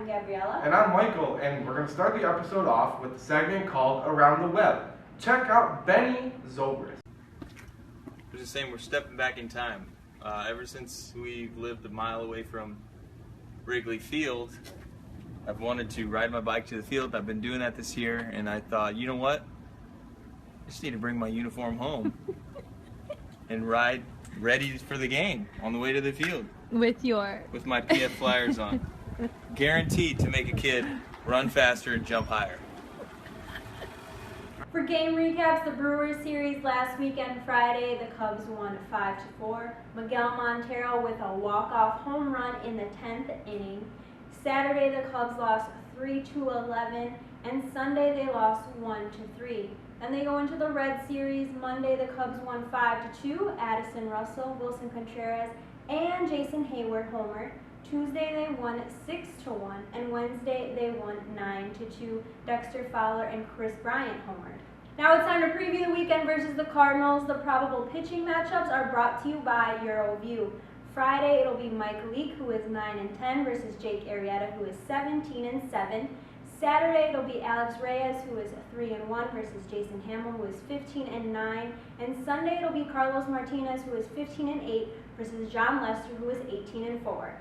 I'm Gabriella. And I'm Michael, and we're going to start the episode off with a segment called Around the Web. Check out Benny Zobrist. We're just saying we're stepping back in time. Ever since we've lived a mile away from Wrigley Field, I've wanted to ride my bike to the field. I've been doing that this year, and I thought, you know what? I just need to bring my uniform home and ride ready for the game on the way to the field. With my PF Flyers on. Guaranteed to make a kid run faster and jump higher. For game recaps, the Brewers series last weekend Friday, the Cubs won 5-4. Miguel Montero with a walk-off home run in the 10th inning. Saturday, the Cubs lost 3-11, and Sunday they lost 1-3. Then they go into the Red series. Monday, the Cubs won 5-2. Addison Russell, Wilson Contreras, and Jason Hayward homered. Tuesday they won 6-1, and Wednesday they won 9-2. Dexter Fowler and Chris Bryant homered. Now it's time to preview the weekend versus the Cardinals. The probable pitching matchups are brought to you by EuroView. Friday it'll be Mike Leake, who is 9-10, versus Jake Arrieta, who is 17-7. Saturday it'll be Alex Reyes, who is 3-1, versus Jason Hamill, who is 15-9. And Sunday it'll be Carlos Martinez, who is 15-8, versus John Lester, who is 18-4.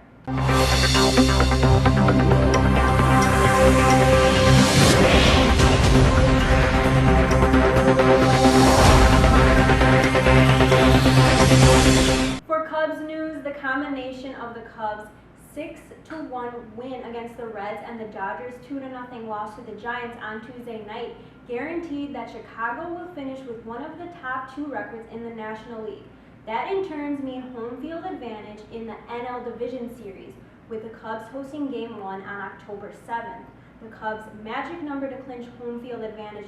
For Cubs news, the combination of the Cubs' 6-1 win against the Reds and the Dodgers' 2-0 loss to the Giants on Tuesday night guaranteed that Chicago will finish with one of the top two records in the National League. That in turn means home field advantage in the NL Division Series, with the Cubs hosting Game 1 on October 7th. The Cubs' magic number to clinch home field advantage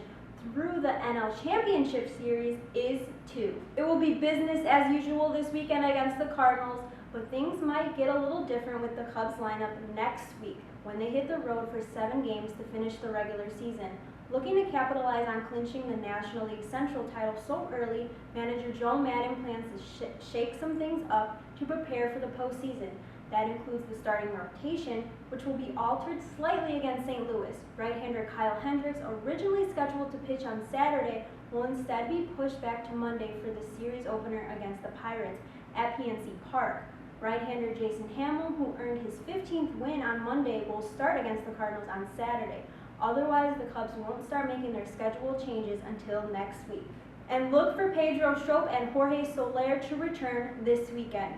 through the NL Championship Series is 2. It will be business as usual this weekend against the Cardinals, but things might get a little different with the Cubs lineup next week when they hit the road for 7 games to finish the regular season. Looking to capitalize on clinching the National League Central title so early, manager Joe Maddon plans to shake some things up to prepare for the postseason. That includes the starting rotation, which will be altered slightly against St. Louis. Right-hander Kyle Hendricks, originally scheduled to pitch on Saturday, will instead be pushed back to Monday for the series opener against the Pirates at PNC Park. Right-hander Jason Hamill, who earned his 15th win on Monday, will start against the Cardinals on Saturday. Otherwise, the Cubs won't start making their schedule changes until next week. And look for Pedro Strop and Jorge Soler to return this weekend.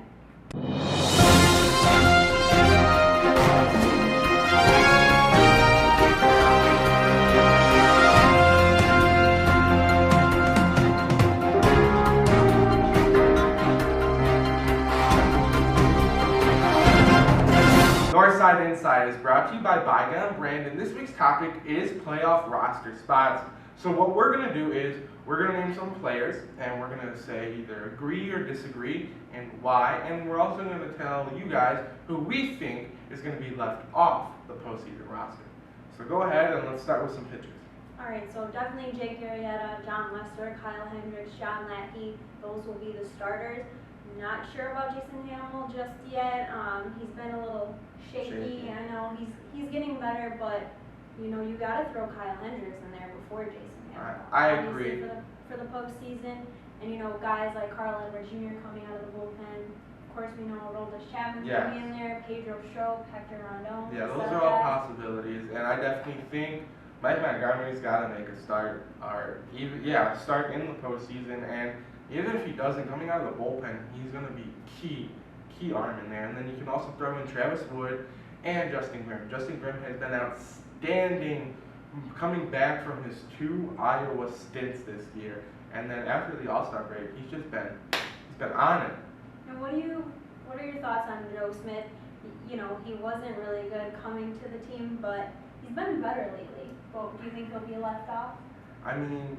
Garside Inside is brought to you by Bygone Brand, and this week's topic is playoff roster spots. So what we're going to do is we're going to name some players, and we're going to say either agree or disagree and why, and we're also going to tell you guys who we think is going to be left off the postseason roster. So go ahead and let's start with some pitchers. All right, so definitely Jake Arrieta, John Lester, Kyle Hendricks, John Lackey, those will be the starters. Not sure about Jason Hamill just yet. He's been a little shaky. I know he's getting better, but you know you got to throw Kyle Hendricks in there before Jason Hamill. I agree. For the postseason, and you know guys like Carl Edwards Jr. coming out of the bullpen. Of course, we know Aroldis Chapman's going to be in there. Pedro Strop, Hector Rondon. Yeah, those are all possibilities, and I definitely think Mike Montgomery's got to make a start, or even start in the postseason. And even if he doesn't, coming out of the bullpen, he's going to be key arm in there. And then you can also throw in Travis Wood and Justin Grimm. Justin Grimm has been outstanding coming back from his 2 Iowa stints this year. And then after the All-Star break, he's been on it. And what are your thoughts on Joe Smith? You know, he wasn't really good coming to the team, but he's been better lately. But do you think he'll be left off? I mean,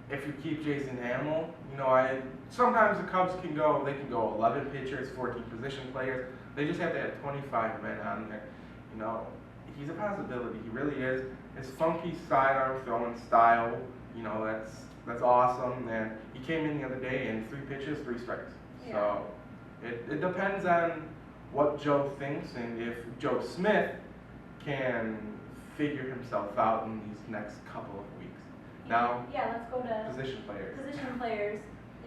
if you keep Jason Hamill, you know, sometimes the Cubs can go 11 pitchers, 14 position players. They just have to have 25 men on there. You know, he's a possibility. He really is. His funky sidearm throwing style, you know, that's awesome. And he came in the other day in 3 pitches, 3 strikes. Yeah. So it depends on what Joe thinks, and if Joe Smith can figure himself out in these next couple of weeks. Now, yeah, let's go to position players. Position players.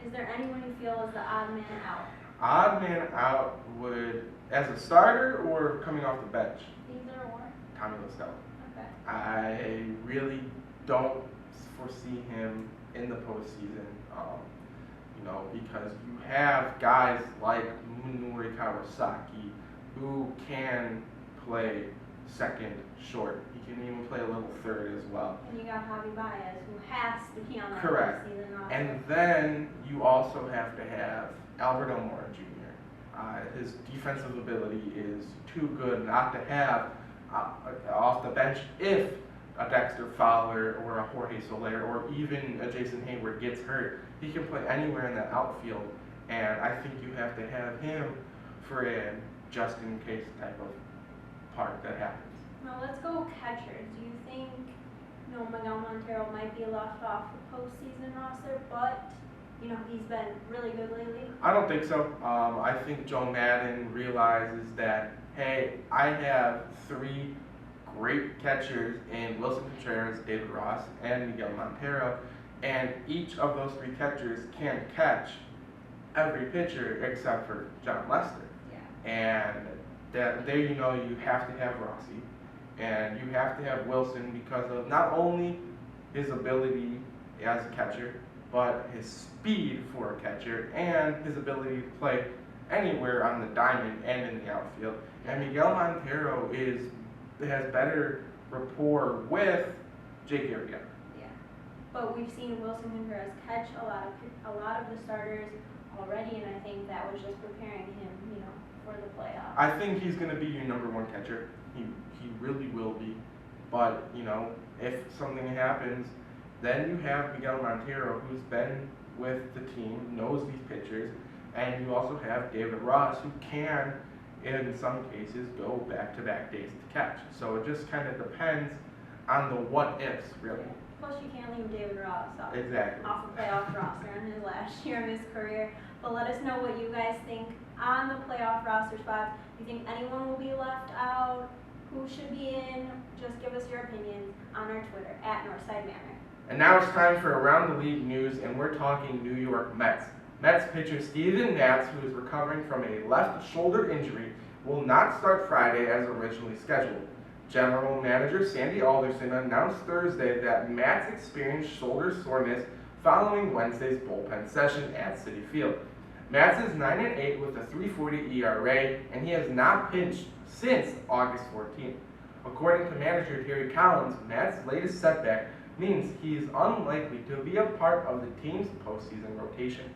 Is there anyone you feel is the odd man out? Odd man out would, as a starter or coming off the bench? Either or. Tommy Littell. Okay. I really don't foresee him in the postseason, because you have guys like Munori Kawasaki who can play second short. He can even play a little third as well. And you got Javi Baez, who has to be on that Correct. postseason roster. And then you also have to have Albert Elmore Jr. His defensive ability is too good not to have off the bench if a Dexter Fowler or a Jorge Soler or even a Jason Hayward gets hurt. He can play anywhere in the outfield, and I think you have to have him for a just-in-case type of part that happens. Now let's go catchers. Do you think Miguel Montero might be left off the postseason roster, but he's been really good lately? I don't think so. I think Joe Madden realizes that, hey, I have three great catchers in Wilson Contreras, David Ross, and Miguel Montero, and each of those three catchers can catch every pitcher except for John Lester. Yeah. And there you have to have Rossi, and you have to have Wilson because of not only his ability as a catcher, but his speed for a catcher and his ability to play anywhere on the diamond and in the outfield. And Miguel Montero has better rapport with Jake Gabriella. Yeah, but we've seen Wilson Contreras catch a lot of the starters already, and I think that was just preparing him, for the playoffs. I think he's going to be your number one catcher. He really will be. But if something happens, then you have Miguel Montero, who's been with the team, knows these pitchers, and you also have David Ross, who can, in some cases, go back-to-back days to catch. So it just kind of depends on the what-ifs, really. Plus, you can't leave David Ross off the playoff roster in his last year of his career. But let us know what you guys think on the playoff roster spots. Do you think anyone will be left out? Who should be in? Just give us your opinions on our Twitter, @Northside Manor. And now it's time for Around the League news, and we're talking New York Mets. Mets pitcher Steven Matz, who is recovering from a left shoulder injury, will not start Friday as originally scheduled. General Manager Sandy Alderson announced Thursday that Matz experienced shoulder soreness following Wednesday's bullpen session at Citi Field. Matz is 9-8 with a 3.40 ERA, and he has not pitched since August 14th. According to manager Terry Collins, Matz's latest setback means he is unlikely to be a part of the team's postseason rotation.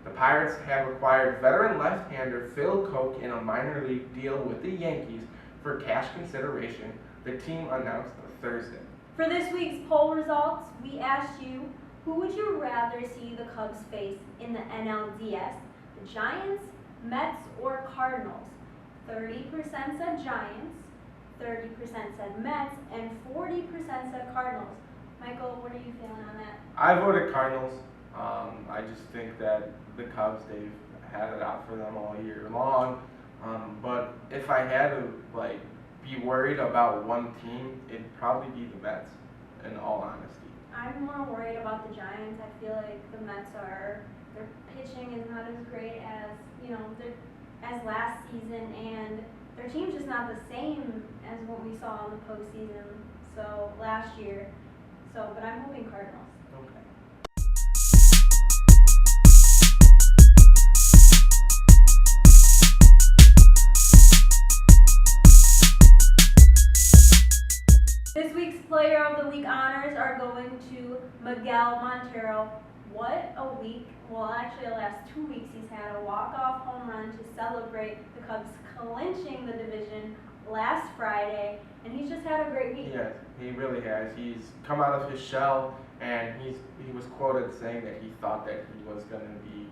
The Pirates have acquired veteran left-hander Phil Koch in a minor league deal with the Yankees for cash consideration, the team announced Thursday. For this week's poll results, we asked you, who would you rather see the Cubs face in the NLDS? The Giants, Mets, or Cardinals? 30% said Giants, 30% said Mets, and 40% said Cardinals. Michael, what are you feeling on that? I voted Cardinals. I just think that the Cubs, they've had it out for them all year long. But if I had to be worried about one team, it'd probably be the Mets, in all honesty. I'm more worried about the Giants. I feel like the Mets their pitching is not as great as, as last season, and their team's just not the same as what we saw in the postseason, last year. But I'm hoping Cardinals. Okay. This week's Player of the Week honors are going to Miguel Montero. What a week. Well, actually the last 2 weeks he's had a walk-off home run to celebrate the Cubs clinching the division last Friday, and he's just had a great week. Yes, he really has. He's come out of his shell, and he was quoted saying that he thought that he was going to be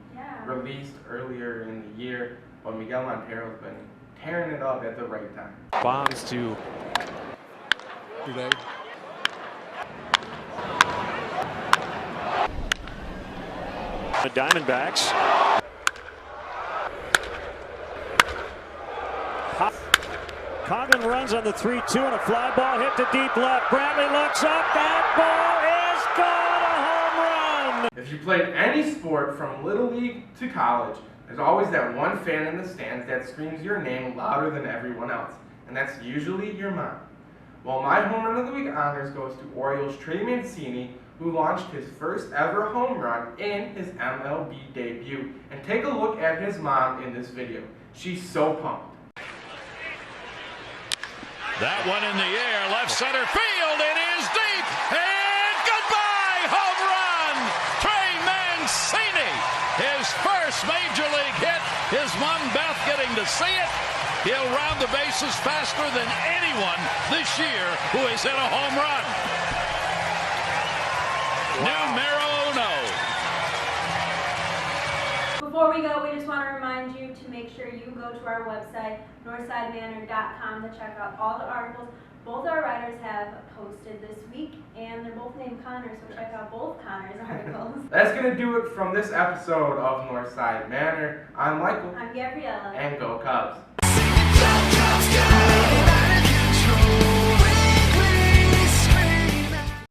released earlier in the year, but Miguel Montero's been tearing it up at the right time. Bonds to today. The Diamondbacks. Coggin Swing runs on the 3-2 and a fly ball hit to deep left. Bradley looks up. That ball is gone. A home run. If you played any sport from Little League to college, there's always that one fan in the stands that screams your name louder than everyone else, and that's usually your mom. Well, my Home Run of the Week honors goes to Orioles Trey Mancini, who launched his first ever home run in his MLB debut. And take a look at his mom in this video. She's so pumped. That one in the air, left center field, it is deep, and goodbye, home run! Trey Mancini, his first major league hit, his mom Beth getting to see it. He'll round the bases faster than anyone this year who has hit a home run. Numero uno. Before we go, we just want to remind you to make sure you go to our website, northsidemanor.com, to check out all the articles both our writers have posted this week, and they're both named Connor, so check out both Connor's articles. That's going to do it from this episode of Northside Manor. I'm Michael. I'm Gabriella. And go Cubs.